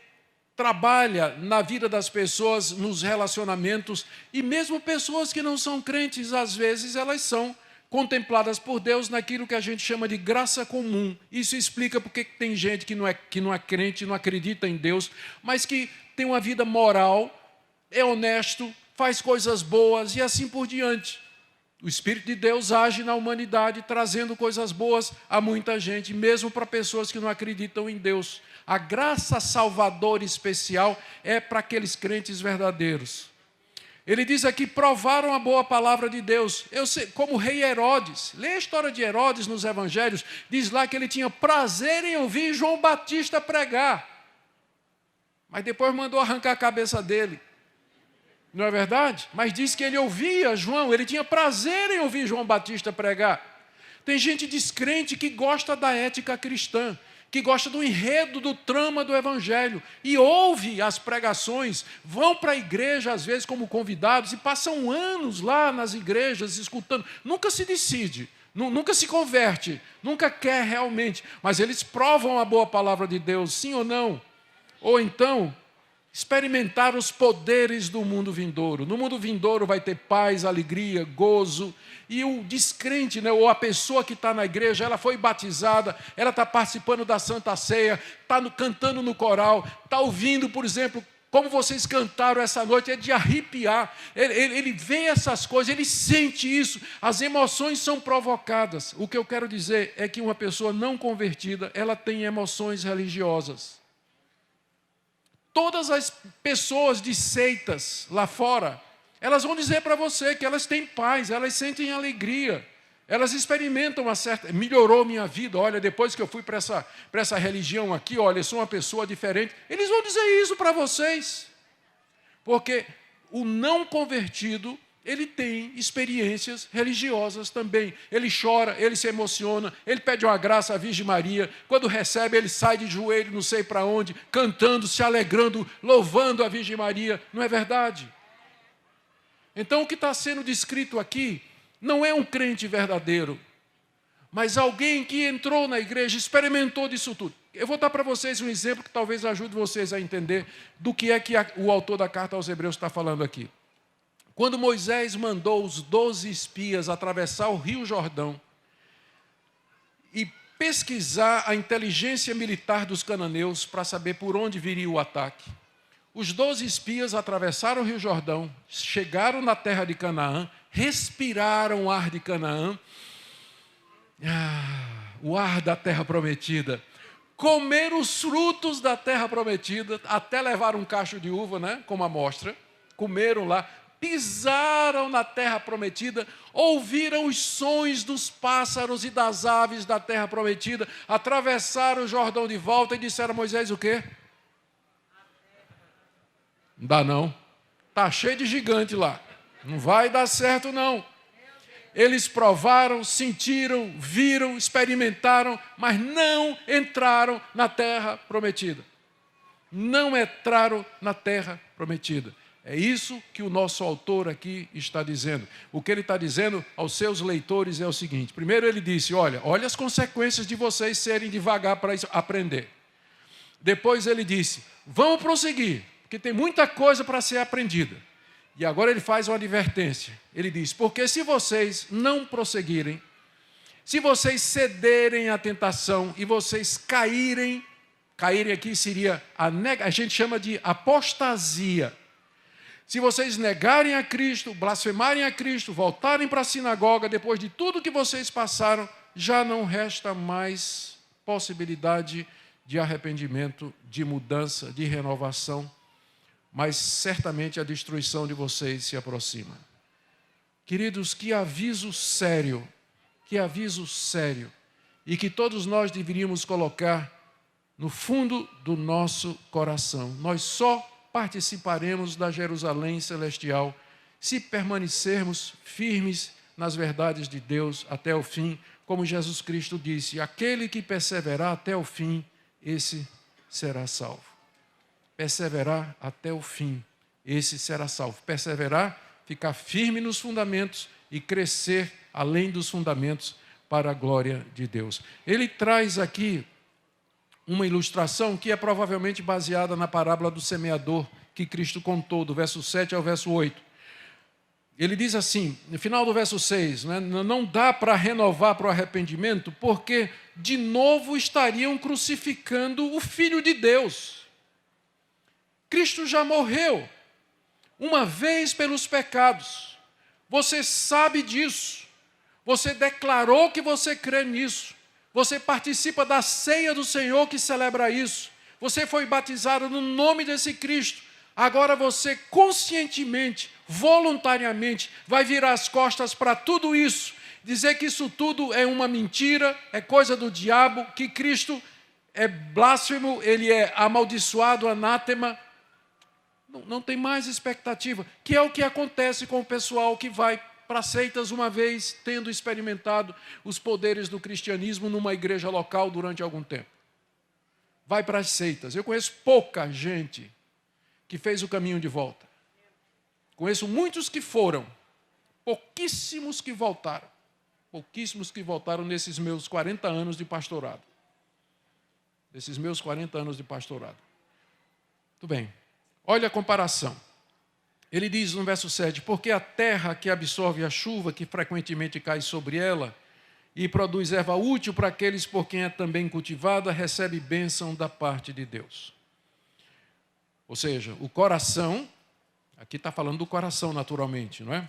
trabalha na vida das pessoas, nos relacionamentos, e mesmo pessoas que não são crentes, às vezes elas são contempladas por Deus naquilo que a gente chama de graça comum. Isso explica porque tem gente que não é crente, não acredita em Deus, mas que tem uma vida moral, é honesto, faz coisas boas e assim por diante. O Espírito de Deus age na humanidade, trazendo coisas boas a muita gente, mesmo para pessoas que não acreditam em Deus. A graça salvadora especial é para aqueles crentes verdadeiros. Ele diz aqui, provaram a boa palavra de Deus. Eu sei, como o rei Herodes, lê a história de Herodes nos evangelhos, diz lá que ele tinha prazer em ouvir João Batista pregar. Mas depois mandou arrancar a cabeça dele. Não é verdade? Mas diz que ele ouvia João, ele tinha prazer em ouvir João Batista pregar. Tem gente descrente que gosta da ética cristã, que gosta do enredo, do trama do Evangelho, e ouve as pregações, vão para a igreja, às vezes, como convidados, e passam anos lá nas igrejas, escutando. Nunca se decide, nunca se converte, nunca quer realmente, mas eles provam a boa palavra de Deus, sim ou não? Ou então, experimentar os poderes do mundo vindouro. No mundo vindouro vai ter paz, alegria, gozo. E o descrente, né, ou a pessoa que está na igreja, ela foi batizada, ela está participando da Santa Ceia, está cantando no coral, está ouvindo, por exemplo, como vocês cantaram essa noite, é de arrepiar. Ele vê essas coisas, ele sente isso, as emoções são provocadas. O que eu quero dizer é que uma pessoa não convertida, ela tem emoções religiosas. Todas as pessoas de seitas lá fora, elas vão dizer para você que elas têm paz, elas sentem alegria, elas experimentam uma certa... Melhorou minha vida, olha, depois que eu fui para essa religião aqui, olha, eu sou uma pessoa diferente. Eles vão dizer isso para vocês. Porque o não convertido, ele tem experiências religiosas também. Ele chora, ele se emociona, ele pede uma graça à Virgem Maria. Quando recebe, ele sai de joelho, não sei para onde, cantando, se alegrando, louvando a Virgem Maria. Não é verdade? Então, o que está sendo descrito aqui não é um crente verdadeiro, mas alguém que entrou na igreja, experimentou disso tudo. Eu vou dar para vocês um exemplo que talvez ajude vocês a entender do que é que o autor da carta aos Hebreus está falando aqui. Quando Moisés mandou os 12 espias atravessar o Rio Jordão e pesquisar a inteligência militar dos cananeus para saber por onde viria o ataque, os 12 espias atravessaram o Rio Jordão, chegaram na terra de Canaã, respiraram o ar de Canaã, o ar da terra prometida, comeram os frutos da terra prometida, até levaram um cacho de uva, né, como amostra, comeram lá, pisaram na terra prometida, ouviram os sons dos pássaros e das aves da terra prometida, atravessaram o Jordão de volta e disseram a Moisés o quê? Não dá não, está cheio de gigante lá, não vai dar certo não. Eles provaram, sentiram, viram, experimentaram, mas não entraram na terra prometida. Não entraram na terra prometida. É isso que o nosso autor aqui está dizendo. O que ele está dizendo aos seus leitores é o seguinte. Primeiro ele disse, olha as consequências de vocês serem devagar para aprender. Depois ele disse, vamos prosseguir, porque tem muita coisa para ser aprendida. E agora ele faz uma advertência. Ele diz, porque se vocês não prosseguirem, se vocês cederem à tentação e vocês caírem aqui seria, a gente chama de apostasia. Se vocês negarem a Cristo, blasfemarem a Cristo, voltarem para a sinagoga, depois de tudo que vocês passaram, já não resta mais possibilidade de arrependimento, de mudança, de renovação, mas certamente a destruição de vocês se aproxima. Queridos, que aviso sério, e que todos nós deveríamos colocar no fundo do nosso coração. Nós só participaremos da Jerusalém celestial se permanecermos firmes nas verdades de Deus até o fim, como Jesus Cristo disse, aquele que perseverar até o fim, esse será salvo. Perseverar até o fim, esse será salvo. Perseverar, ficar firme nos fundamentos e crescer além dos fundamentos para a glória de Deus. Ele traz aqui uma ilustração que é provavelmente baseada na parábola do semeador que Cristo contou, do verso 7 ao verso 8. Ele diz assim, no final do verso 6, né, não dá para renovar para o arrependimento, porque de novo estariam crucificando o Filho de Deus. Cristo já morreu uma vez pelos pecados. Você sabe disso. Você declarou que você crê nisso. Você participa da ceia do Senhor que celebra isso. Você foi batizado no nome desse Cristo. Agora você conscientemente, voluntariamente, vai virar as costas para tudo isso. Dizer que isso tudo é uma mentira, é coisa do diabo, que Cristo é blasfemo, ele é amaldiçoado, anátema. Não tem mais expectativa, que é o que acontece com o pessoal que vai para seitas uma vez, tendo experimentado os poderes do cristianismo numa igreja local durante algum tempo. Vai para as seitas. Eu conheço pouca gente que fez o caminho de volta. Conheço muitos que foram, pouquíssimos que voltaram. Pouquíssimos que voltaram nesses meus 40 anos de pastorado. Nesses meus 40 anos de pastorado. Muito bem. Olha a comparação. Ele diz no verso 7, porque a terra que absorve a chuva, que frequentemente cai sobre ela, e produz erva útil para aqueles por quem é também cultivada, recebe bênção da parte de Deus. Ou seja, o coração, aqui está falando do coração naturalmente, não é?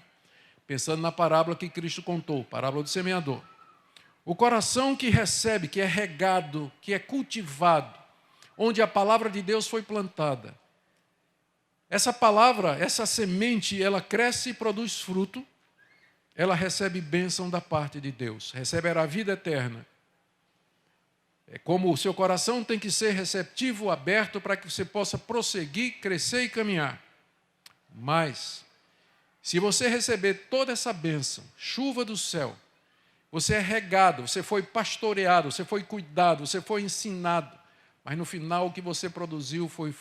Pensando na parábola que Cristo contou, parábola do semeador. O coração que recebe, que é regado, que é cultivado, onde a palavra de Deus foi plantada. Essa palavra, essa semente, ela cresce e produz fruto, ela recebe bênção da parte de Deus, receberá a vida eterna. É como o seu coração tem que ser receptivo, aberto, para que você possa prosseguir, crescer e caminhar. Mas, se você receber toda essa bênção, chuva do céu, você é regado, você foi pastoreado, você foi cuidado, você foi ensinado, mas no final o que você produziu foi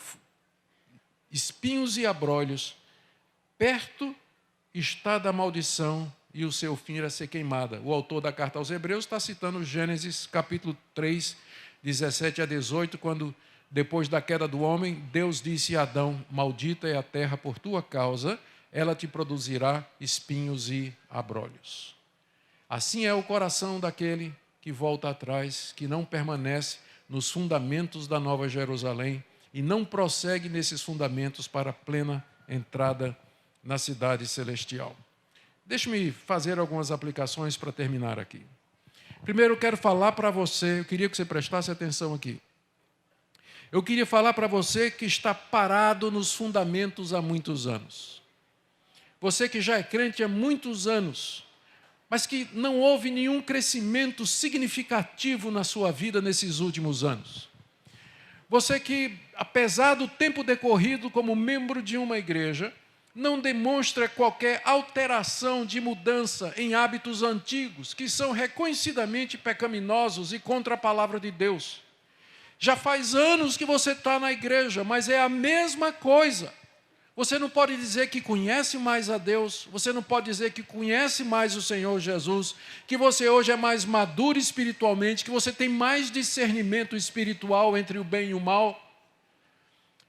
espinhos e abrolhos, perto está da maldição e o seu fim era ser queimada. O autor da carta aos Hebreus está citando Gênesis capítulo 3, 17 a 18, quando depois da queda do homem, Deus disse a Adão, maldita é a terra por tua causa, ela te produzirá espinhos e abrolhos. Assim é o coração daquele que volta atrás, que não permanece nos fundamentos da Nova Jerusalém, e não prossegue nesses fundamentos para a plena entrada na cidade celestial. Deixe-me fazer algumas aplicações para terminar aqui. Primeiro eu quero falar para você, eu queria que você prestasse atenção aqui. Eu queria falar para você que está parado nos fundamentos há muitos anos. Você que já é crente há muitos anos, mas que não houve nenhum crescimento significativo na sua vida nesses últimos anos. Você que, apesar do tempo decorrido como membro de uma igreja, não demonstra qualquer alteração de mudança em hábitos antigos, que são reconhecidamente pecaminosos e contra a palavra de Deus. Já faz anos que você está na igreja, mas é a mesma coisa. Você não pode dizer que conhece mais a Deus, você não pode dizer que conhece mais o Senhor Jesus, que você hoje é mais maduro espiritualmente, que você tem mais discernimento espiritual entre o bem e o mal.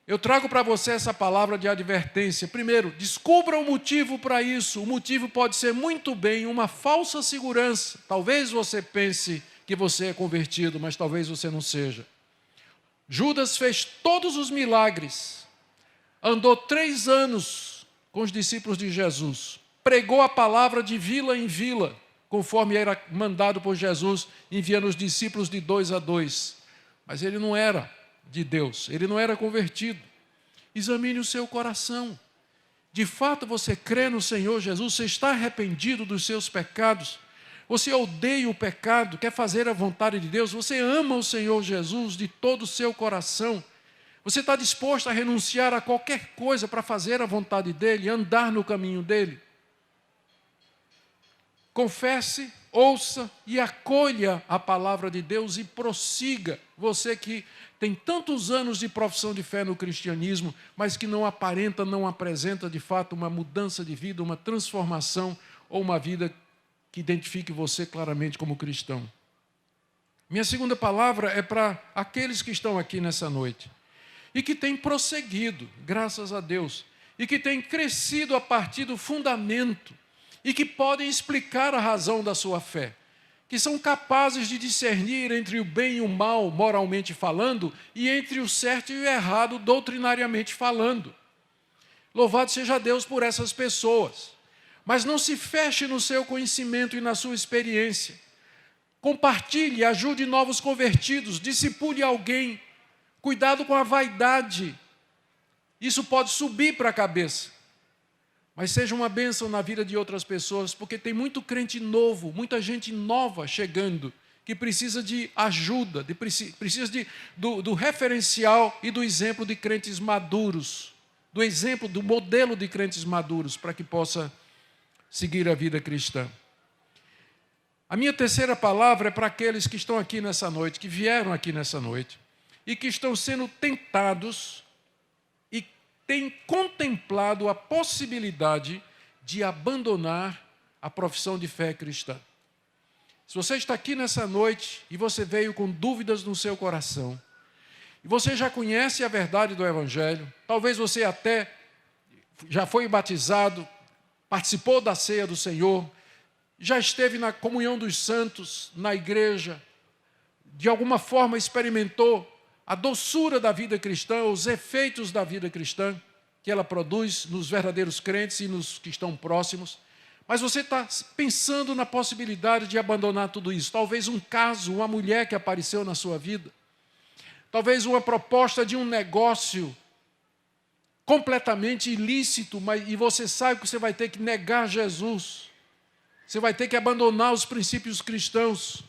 Eu trago para você essa palavra de advertência. Primeiro, descubra o motivo para isso. O motivo pode ser muito bem uma falsa segurança. Talvez você pense que você é convertido, mas talvez você não seja. Judas fez todos os milagres. Andou 3 anos com os discípulos de Jesus. Pregou a palavra de vila em vila, conforme era mandado por Jesus, enviando os discípulos de 2 a 2. Mas ele não era de Deus, ele não era convertido. Examine o seu coração. De fato você crê no Senhor Jesus, você está arrependido dos seus pecados, você odeia o pecado, quer fazer a vontade de Deus, você ama o Senhor Jesus de todo o seu coração. Você está disposto a renunciar a qualquer coisa para fazer a vontade dEle, andar no caminho dEle? Confesse, ouça e acolha a palavra de Deus e prossiga. Você que tem tantos anos de profissão de fé no cristianismo, mas que não apresenta de fato uma mudança de vida, uma transformação ou uma vida que identifique você claramente como cristão. Minha segunda palavra é para aqueles que estão aqui nessa noite e que têm prosseguido, graças a Deus, e que têm crescido a partir do fundamento e que podem explicar a razão da sua fé, que são capazes de discernir entre o bem e o mal, moralmente falando, e entre o certo e o errado, doutrinariamente falando. Louvado seja Deus por essas pessoas. Mas não se feche no seu conhecimento e na sua experiência. Compartilhe, ajude novos convertidos, discipule alguém. Cuidado com a vaidade. Isso pode subir para a cabeça. Mas seja uma bênção na vida de outras pessoas, porque tem muito crente novo, muita gente nova chegando, que precisa de ajuda, precisa do referencial e do exemplo de crentes maduros, do exemplo, do modelo de crentes maduros, para que possa seguir a vida cristã. A minha terceira palavra é para aqueles que estão aqui nessa noite, que vieram aqui nessa noite, e que estão sendo tentados e têm contemplado a possibilidade de abandonar a profissão de fé cristã. Se você está aqui nessa noite e você veio com dúvidas no seu coração, e você já conhece a verdade do Evangelho, talvez você até já foi batizado, participou da ceia do Senhor, já esteve na comunhão dos santos, na igreja, de alguma forma experimentou a doçura da vida cristã, os efeitos da vida cristã que ela produz nos verdadeiros crentes e nos que estão próximos. Mas você está pensando na possibilidade de abandonar tudo isso. Talvez um caso, uma mulher que apareceu na sua vida. Talvez uma proposta de um negócio completamente ilícito, e você sabe que você vai ter que negar Jesus. Você vai ter que abandonar os princípios cristãos.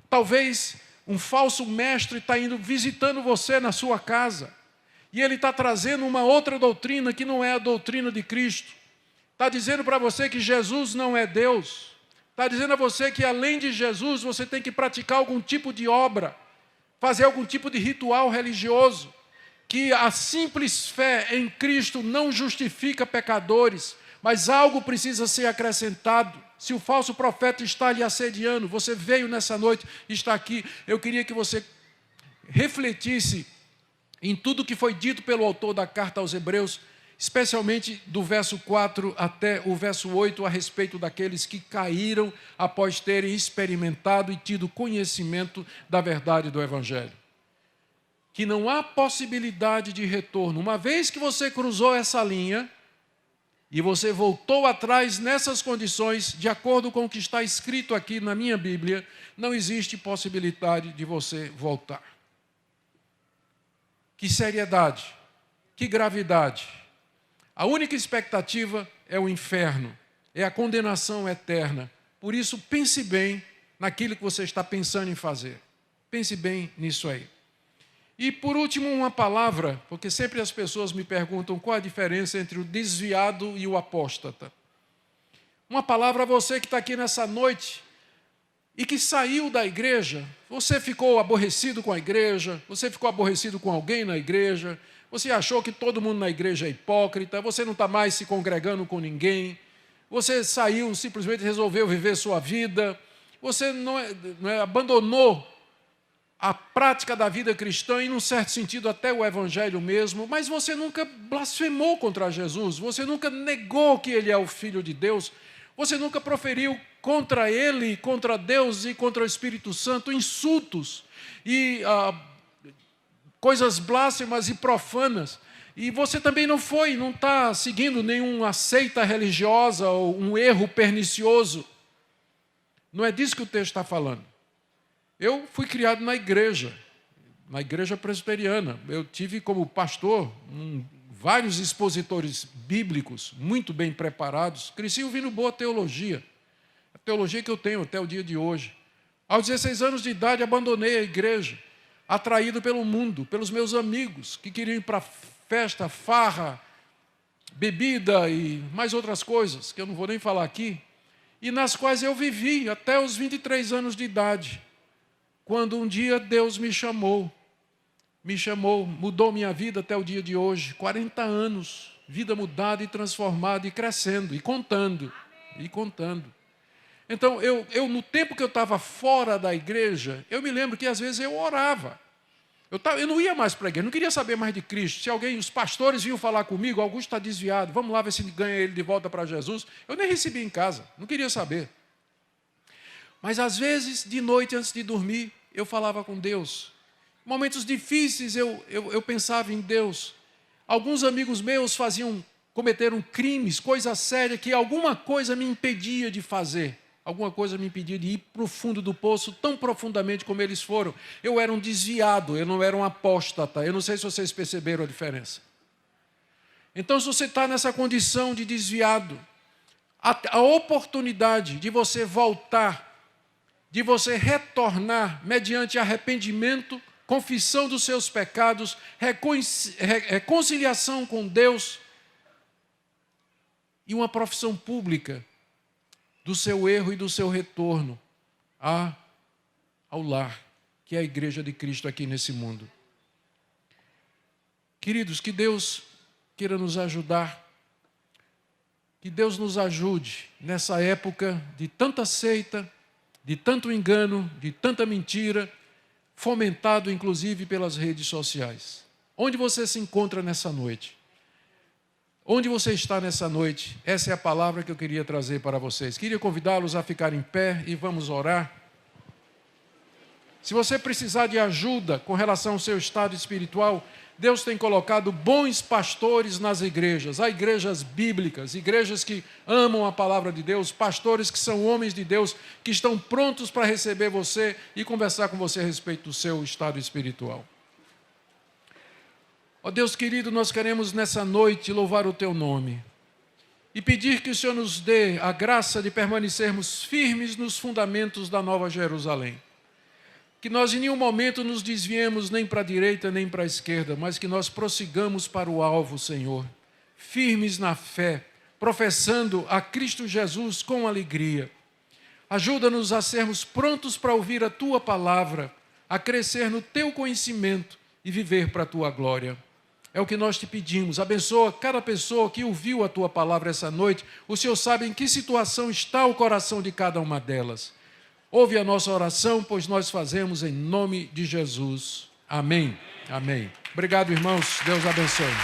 Talvez um falso mestre está indo visitando você na sua casa. E ele está trazendo uma outra doutrina que não é a doutrina de Cristo. Está dizendo para você que Jesus não é Deus. Está dizendo a você que além de Jesus você tem que praticar algum tipo de obra, fazer algum tipo de ritual religioso, que a simples fé em Cristo não justifica pecadores, mas algo precisa ser acrescentado. Se o falso profeta está lhe assediando, você veio nessa noite e está aqui, eu queria que você refletisse em tudo que foi dito pelo autor da carta aos Hebreus, especialmente do verso 4 até o verso 8, a respeito daqueles que caíram após terem experimentado e tido conhecimento da verdade do Evangelho. Que não há possibilidade de retorno. Uma vez que você cruzou essa linha e você voltou atrás nessas condições, de acordo com o que está escrito aqui na minha Bíblia, não existe possibilidade de você voltar. Que seriedade, que gravidade. A única expectativa é o inferno, é a condenação eterna. Por isso, pense bem naquilo que você está pensando em fazer. Pense bem nisso aí. E, por último, uma palavra, porque sempre as pessoas me perguntam qual a diferença entre o desviado e o apóstata. Uma palavra a você que está aqui nessa noite e que saiu da igreja. Você ficou aborrecido com a igreja, você ficou aborrecido com alguém na igreja, você achou que todo mundo na igreja é hipócrita, você não está mais se congregando com ninguém, você saiu, simplesmente resolveu viver sua vida, você abandonou a prática da vida cristã e, num certo sentido, até o evangelho mesmo, mas você nunca blasfemou contra Jesus, você nunca negou que ele é o Filho de Deus, você nunca proferiu contra ele, contra Deus e contra o Espírito Santo insultos e coisas blasfemas e profanas. E você também não está seguindo nenhuma seita religiosa ou um erro pernicioso. Não é disso que o texto está falando. Eu fui criado na igreja presbiteriana. Eu tive como pastor vários expositores bíblicos muito bem preparados. Cresci ouvindo boa teologia. A teologia que eu tenho até o dia de hoje. Aos 16 anos de idade, abandonei a igreja, atraído pelo mundo, pelos meus amigos, que queriam ir para festa, farra, bebida e mais outras coisas, que eu não vou nem falar aqui, e nas quais eu vivi até os 23 anos de idade. Quando um dia Deus me chamou, mudou minha vida até o dia de hoje, 40 anos, vida mudada e transformada e crescendo, e contando. Então, no tempo que eu estava fora da igreja, eu me lembro que às vezes eu orava. Eu não ia mais para a igreja, não queria saber mais de Cristo. Se os pastores vinham falar comigo, Augusto está desviado, vamos lá ver se ganha ele de volta para Jesus. Eu nem recebia em casa, não queria saber. Mas às vezes, de noite, antes de dormir, eu falava com Deus. Em momentos difíceis, eu pensava em Deus. Alguns amigos meus cometeram crimes, coisa séria, que alguma coisa me impedia de fazer. Alguma coisa me impedia de ir para o fundo do poço tão profundamente como eles foram. Eu era um desviado, eu não era um apóstata. Eu não sei se vocês perceberam a diferença. Então, se você está nessa condição de desviado, a oportunidade de você voltar, de você retornar mediante arrependimento, confissão dos seus pecados, reconciliação com Deus e uma profissão pública do seu erro e do seu retorno ao lar, que é a igreja de Cristo aqui nesse mundo. Queridos, que Deus queira nos ajudar, que Deus nos ajude nessa época de tanta seita, de tanto engano, de tanta mentira, fomentado inclusive pelas redes sociais. Onde você se encontra nessa noite? Onde você está nessa noite? Essa é a palavra que eu queria trazer para vocês. Queria convidá-los a ficar em pé e vamos orar. Se você precisar de ajuda com relação ao seu estado espiritual, Deus tem colocado bons pastores nas igrejas, há igrejas bíblicas, igrejas que amam a palavra de Deus, pastores que são homens de Deus, que estão prontos para receber você e conversar com você a respeito do seu estado espiritual. Ó Deus querido, nós queremos nessa noite louvar o Teu nome e pedir que o Senhor nos dê a graça de permanecermos firmes nos fundamentos da Nova Jerusalém. Que nós em nenhum momento nos desviemos nem para a direita nem para a esquerda, mas que nós prossigamos para o alvo, Senhor, firmes na fé, professando a Cristo Jesus com alegria. Ajuda-nos a sermos prontos para ouvir a Tua palavra, a crescer no Teu conhecimento e viver para a Tua glória. É o que nós te pedimos. Abençoa cada pessoa que ouviu a Tua palavra essa noite. O Senhor sabe em que situação está o coração de cada uma delas. Ouve a nossa oração, pois nós fazemos em nome de Jesus. Amém. Amém. Obrigado, irmãos. Deus abençoe.